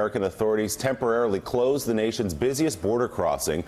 American authorities temporarily closed the nation's busiest border crossing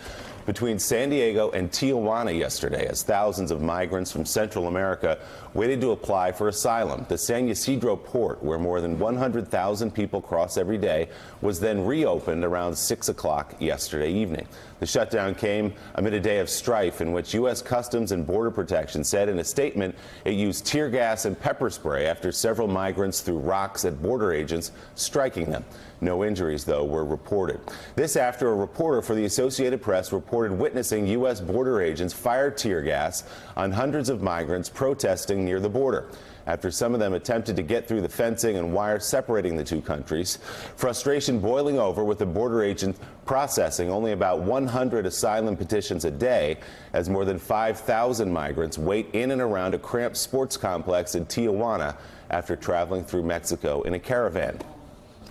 between San Diego and Tijuana yesterday as thousands of migrants from Central America waited to apply for asylum. The San Ysidro port, where more than 100,000 people cross every day, was then reopened around 6 o'clock yesterday evening. The shutdown came amid a day of strife in which U.S. Customs and Border Protection said in a statement it used tear gas and pepper spray after several migrants threw rocks at border agents, striking them. No injuries, though, were reported. This after a reporter for the Associated Press reported witnessing U.S. border agents fire tear gas on hundreds of migrants protesting near the border. After some of them attempted to get through the fencing and wire separating the two countries, frustration boiling over with the border agents processing only about 100 asylum petitions a day as more than 5,000 migrants wait in and around a cramped sports complex in Tijuana after traveling through Mexico in a caravan.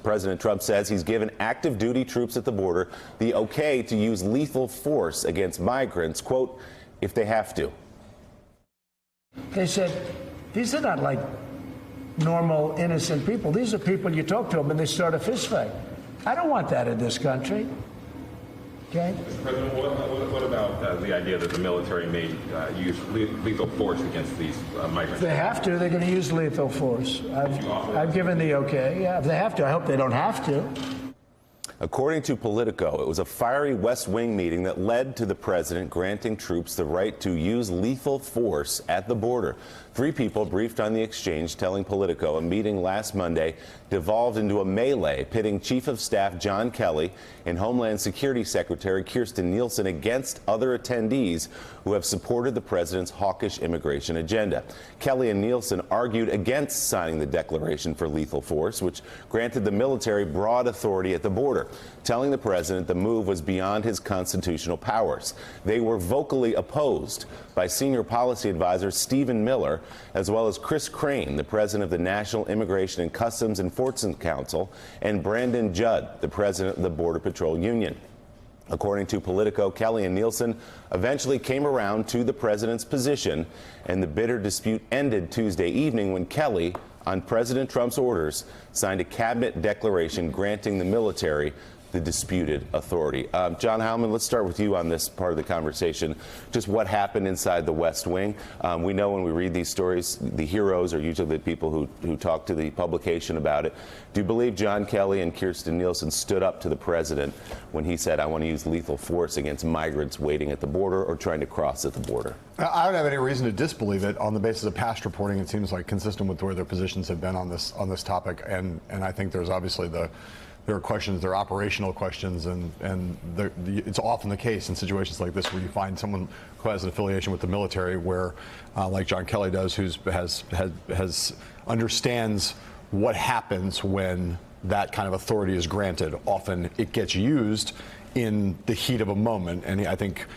President Trump says he's given active duty troops at the border the okay to use lethal force against migrants, quote, if they have to. They said, these are not like normal, innocent people. These are people, you talk to them and they start a fist fight. I don't want that in this country. Okay? Mr. President, what about the idea that the military may use lethal force against these migrants? If they have to, they're going to use lethal force. I've given the okay. Yeah, if they have to. I hope they don't have to. According to Politico, it was a fiery West Wing meeting that led to the president granting troops the right to use lethal force at the border. 3 people briefed on the exchange, telling Politico a meeting last Monday devolved into a melee pitting Chief of Staff John Kelly and Homeland Security Secretary Kirstjen Nielsen against other attendees who have supported the president's hawkish immigration agenda. Kelly and Nielsen argued against signing the declaration for lethal force, which granted the military broad authority at the border, telling the president the move was beyond his constitutional powers. They were vocally opposed by senior policy advisor Stephen Miller, as well as Chris Crane, the president of the National Immigration and Customs Enforcement Council, and Brandon Judd, the president of the Border Patrol Union. According to Politico, Kelly and Nielsen eventually came around to the president's position, and the bitter dispute ended Tuesday evening when Kelly, on President Trump's orders, signed a cabinet declaration granting the military the disputed authority. John Heilemann, let's start with you on this part of the conversation. Just what happened inside the West Wing. We know when we read these stories, the heroes are usually the people who talk to the publication about it. Do you believe John Kelly and Kirstjen Nielsen stood up to the president when he said, I want to use lethal force against migrants waiting at the border or trying to cross at the border? I don't have any reason to disbelieve it. On the basis of past reporting, it seems like consistent with where their positions have been on this topic. And I think there's obviously there are questions, there are operational questions, and it's often the case in situations like this where you find someone who has an affiliation with the military, where, like John Kelly does, who understands what happens when that kind of authority is granted. Often it gets used in the heat of a moment, and I think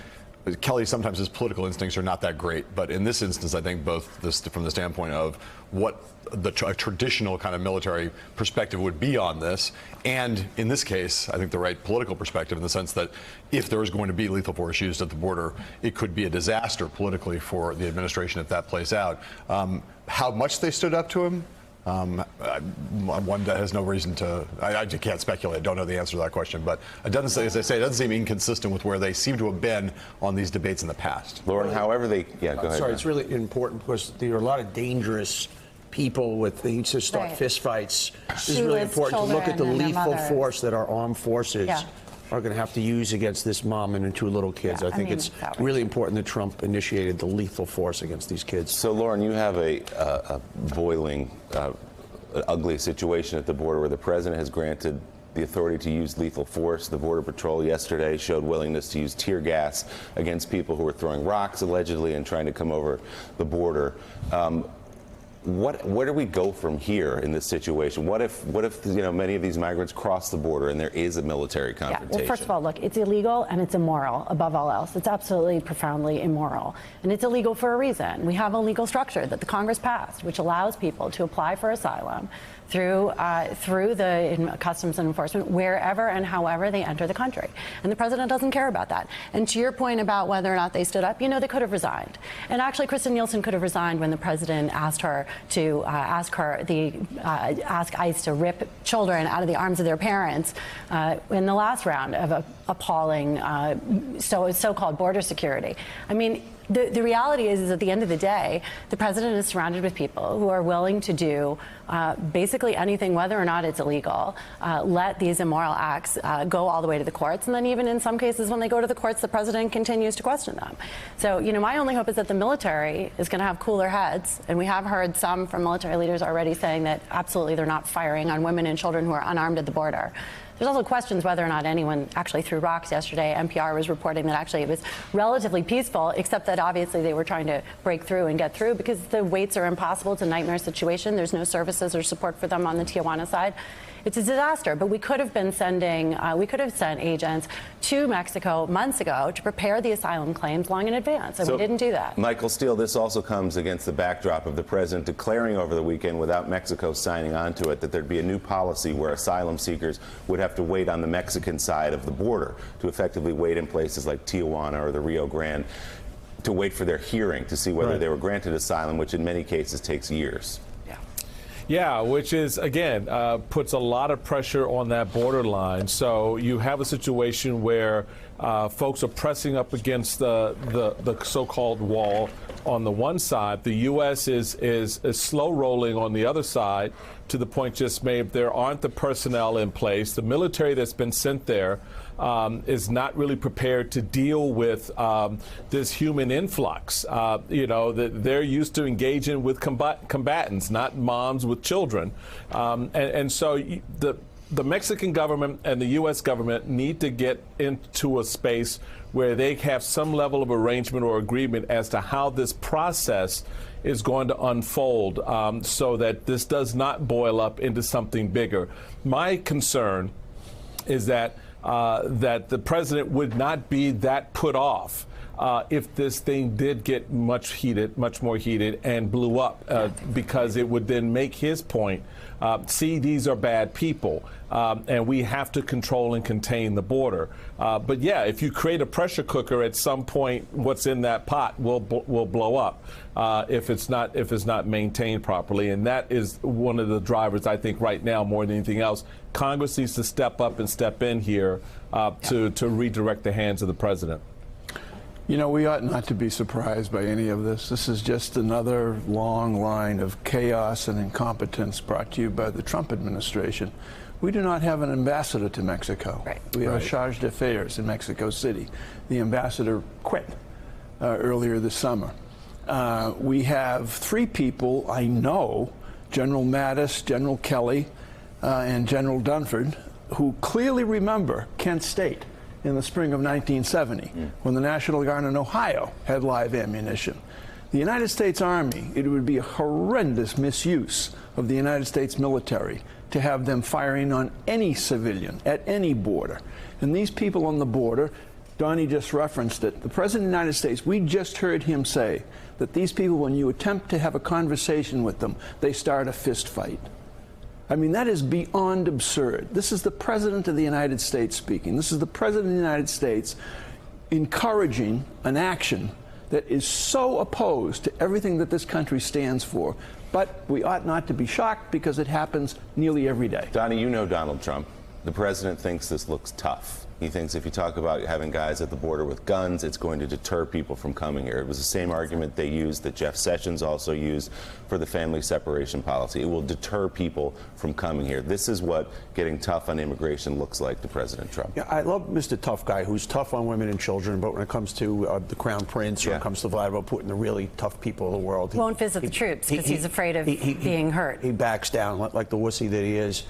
Kelly, sometimes his political instincts are not that great, but in this instance, I think both from the standpoint of what a traditional kind of military perspective would be on this, and in this case, I think the right political perspective, in the sense that if there is going to be lethal force used at the border, it could be a disaster politically for the administration if that plays out. How much they stood up to him? One that has no reason to. I can't speculate. I don't know the answer to that question, but it doesn't, as I say, it doesn't seem inconsistent with where they seem to have been on these debates in the past. Lauren, however they, go ahead. Sorry, it's really important because there are a lot of dangerous people with they to start fist fights. This is really important to look at the lethal force that our armed forces are going to have to use against this mom and her 2 little kids. I think it's really important that Trump initiated the lethal force against these kids. So, Lauren, you have a boiling, ugly situation at the border where the president has granted the authority to use lethal force. The Border Patrol yesterday showed willingness to use tear gas against people who were throwing rocks, allegedly, and trying to come over the border. Where do we go from here in this situation? What if many of these migrants cross the border and there is a military confrontation? Well, first of all, look, it's illegal and it's immoral above all else. It's absolutely profoundly immoral. And it's illegal for a reason. We have a legal structure that the Congress passed, which allows people to apply for asylum through the Customs and Enforcement wherever and however they enter the country. And the president doesn't care about that. And to your point about whether or not they stood up, they could have resigned. And actually, Kirstjen Nielsen could have resigned when the president asked her to ask ICE to rip children out of the arms of their parents in the last round of appalling so-called border security. I mean, the reality is at the end of the day, the president is surrounded with people who are willing to do basically anything, whether or not it's illegal, let these immoral acts go all the way to the courts. And then even in some cases, when they go to the courts, the president continues to question them. So, you know, my only hope is that the military is going to have cooler heads. And we have heard some from military leaders already saying that absolutely they're not firing on women and children who are unarmed at the border. There's also questions whether or not anyone actually threw rocks yesterday. NPR was reporting that actually it was relatively peaceful, except that obviously they were trying to break through and get through because the waits are impossible. It's a nightmare situation. There's no services or support for them on the Tijuana side. It's a disaster, but we could have been sending, we could have sent agents to Mexico months ago to prepare the asylum claims long in advance, and we didn't do that. Michael Steele, this also comes against the backdrop of the president declaring over the weekend, without Mexico signing on to it, that there'd be a new policy where asylum seekers would have to wait on the Mexican side of the border, to effectively wait in places like Tijuana or the Rio Grande, to wait for their hearing to see whether they were granted asylum, which in many cases takes years. Yeah, which is, again, puts a lot of pressure on that borderline. So you have a situation where folks are pressing up against the so-called wall on the one side. The U.S. is slow rolling on the other side, to the point just made. There aren't the personnel in place. The military that's been sent there is not really prepared to deal with this human influx. You know, they're used to engaging with combatants, not moms with children. And so the Mexican government and the U.S. government need to get into a space where they have some level of arrangement or agreement as to how this process is going to unfold, so that this does not boil up into something bigger. My concern is that the president would not be that put off if this thing did get much more heated, and blew up, because it would then make his point. See, these are bad people, and we have to control and contain the border. But yeah, if you create a pressure cooker, at some point, what's in that pot will blow up if it's not maintained properly. And that is one of the drivers, I think, right now, more than anything else. Congress needs to step up and step in here to redirect the hands of the president. You know, we ought not to be surprised by any of this. This is just another long line of chaos and incompetence brought to you by the Trump administration. We do not have an ambassador to Mexico. Right. We have a charge d'affaires in Mexico City. The ambassador quit earlier this summer. We have three people I know, General Mattis, General Kelly, and General Dunford, who clearly remember Kent State in the spring of 1970, when the National Guard in Ohio had live ammunition. The United States Army, it would be a horrendous misuse of the United States military to have them firing on any civilian at any border. And these people on the border, Donnie just referenced it, the President of the United States, we just heard him say that these people, when you attempt to have a conversation with them, they start a fist fight. I mean, that is beyond absurd. This is the President of the United States speaking. This is the President of the United States encouraging an action that is so opposed to everything that this country stands for. But we ought not to be shocked, because it happens nearly every day. Donnie, you know Donald Trump. The president thinks this looks tough. He thinks if you talk about having guys at the border with guns, it's going to deter people from coming here. It was the same argument they used, that Jeff Sessions also used, for the family separation policy. It will deter people from coming here. This is what getting tough on immigration looks like to President Trump. Yeah, I love Mr. Tough Guy, who's tough on women and children, but when it comes to the Crown Prince, or when it comes to Vladimir Putin, the really tough people of the world, Won't visit the troops because he's afraid of being hurt. He backs down like the wussy that he is.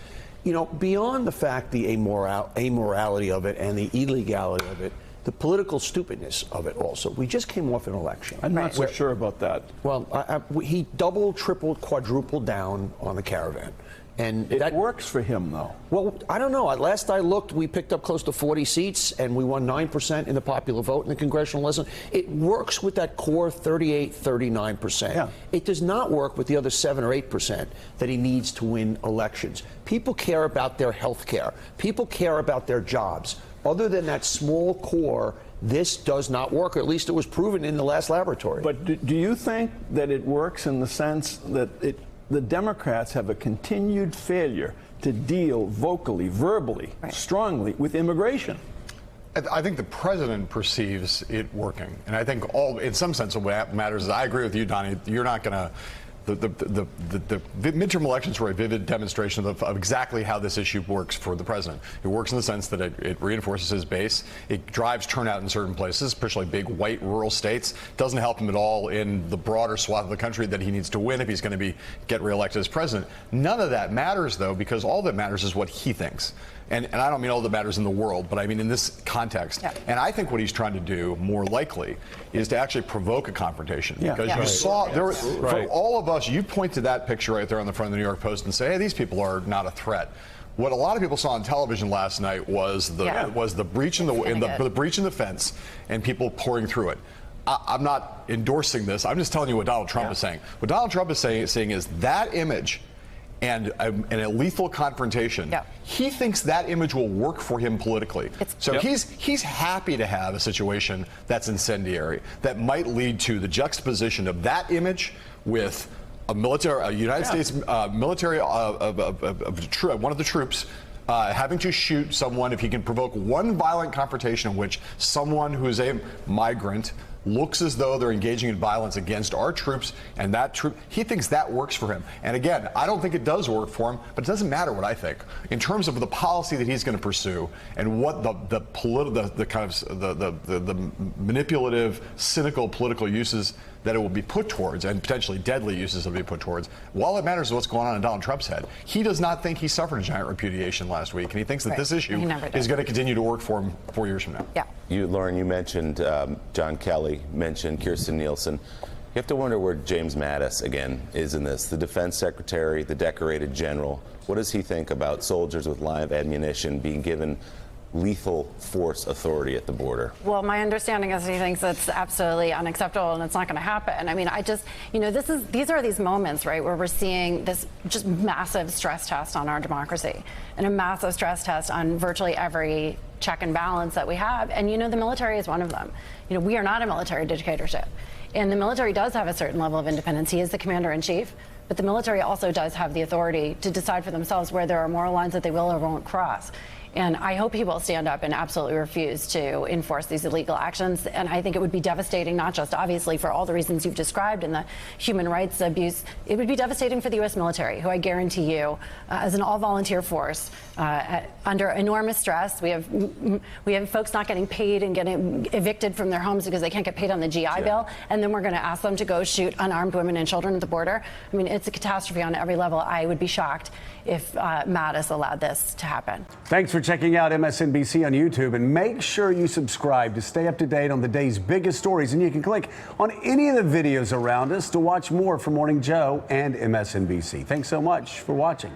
You know, beyond the fact, the amorality of it and the illegality of it, the political stupidness of it also. We just came off an election. I'm not so sure about that. Well, he doubled, tripled, quadrupled down on the caravan. And that works for him, though. Well, I don't know. Last I looked, we picked up close to 40 seats, and we won 9% in the popular vote in the congressional election. It works with that core 38, 39%. Yeah. It does not work with the other 7 or 8% that he needs to win elections. People care about their health care. People care about their jobs. other than that small core, this does not work, or at least it was proven in the last laboratory. But do you think that it works in the sense that the Democrats have a continued failure to deal vocally, verbally, strongly with immigration? I think the president perceives it working, and I think in some sense, what matters is I agree with you, Donnie. You're not going to. The midterm elections were a vivid demonstration of exactly how this issue works for the president. It works in the sense that it reinforces his base. It drives turnout in certain places, especially big white rural states. Doesn't help him at all in the broader swath of the country that he needs to win if he's going to get reelected as president. None of that matters, though, because all that matters is what he thinks. And I don't mean all that matters in the world, but I mean in this context. Yeah. And I think what he's trying to do, more likely, is to actually provoke a confrontation. Yeah. Because you saw, for all of us, you point to that picture right there on the front of the New York Post and say, hey, these people are not a threat. What a lot of people saw on television last night was the breach in the breach in the fence and people pouring through it. I'm not endorsing this. I'm just telling you what Donald Trump is saying. What Donald Trump is saying is that image and a lethal confrontation, he thinks that image will work for him politically. So he's happy to have a situation that's incendiary, that might lead to the juxtaposition of that image with a United States military, one of the troops having to shoot someone if he can provoke one violent confrontation in which someone who is a migrant looks as though they're engaging in violence against our troops, and that troop, he thinks that works for him. And again, I don't think it does work for him, but it doesn't matter what I think. In terms of the policy that he's going to pursue and what the manipulative, cynical political uses that it will be put towards, and potentially deadly uses it will be put towards, all that matters is what's going on in Donald Trump's head. He does not think he suffered a giant repudiation last week, and he thinks that this issue is going to continue to work for him 4 years from now. Yeah. Lauren, you mentioned John Kelly, mentioned Kirstjen Nielsen. You have to wonder where James Mattis, again, is in this. The defense secretary, the decorated general. What does he think about soldiers with live ammunition being given lethal force authority at the border? Well, my understanding is he thinks it's absolutely unacceptable and it's not going to happen. I mean, these are these moments, right, where we're seeing this just massive stress test on our democracy and a massive stress test on virtually every check and balance that we have. And, the military is one of them. We are not a military dictatorship. And the military does have a certain level of independence. He is the commander in chief. But the military also does have the authority to decide for themselves where there are moral lines that they will or won't cross. And I hope he will stand up and absolutely refuse to enforce these illegal actions. And I think it would be devastating, not just obviously for all the reasons you've described and the human rights abuse. It would be devastating for the U.S. military, who I guarantee you, as an all-volunteer force, under enormous stress. We have folks not getting paid and getting evicted from their homes because they can't get paid on the GI Bill. And then we're going to ask them to go shoot unarmed women and children at the border. I mean, it's a catastrophe on every level. I would be shocked if Mattis allowed this to happen. Thanks for checking out MSNBC on YouTube, and make sure you subscribe to stay up to date on the day's biggest stories. And you can click on any of the videos around us to watch more from Morning Joe and MSNBC. Thanks so much for watching.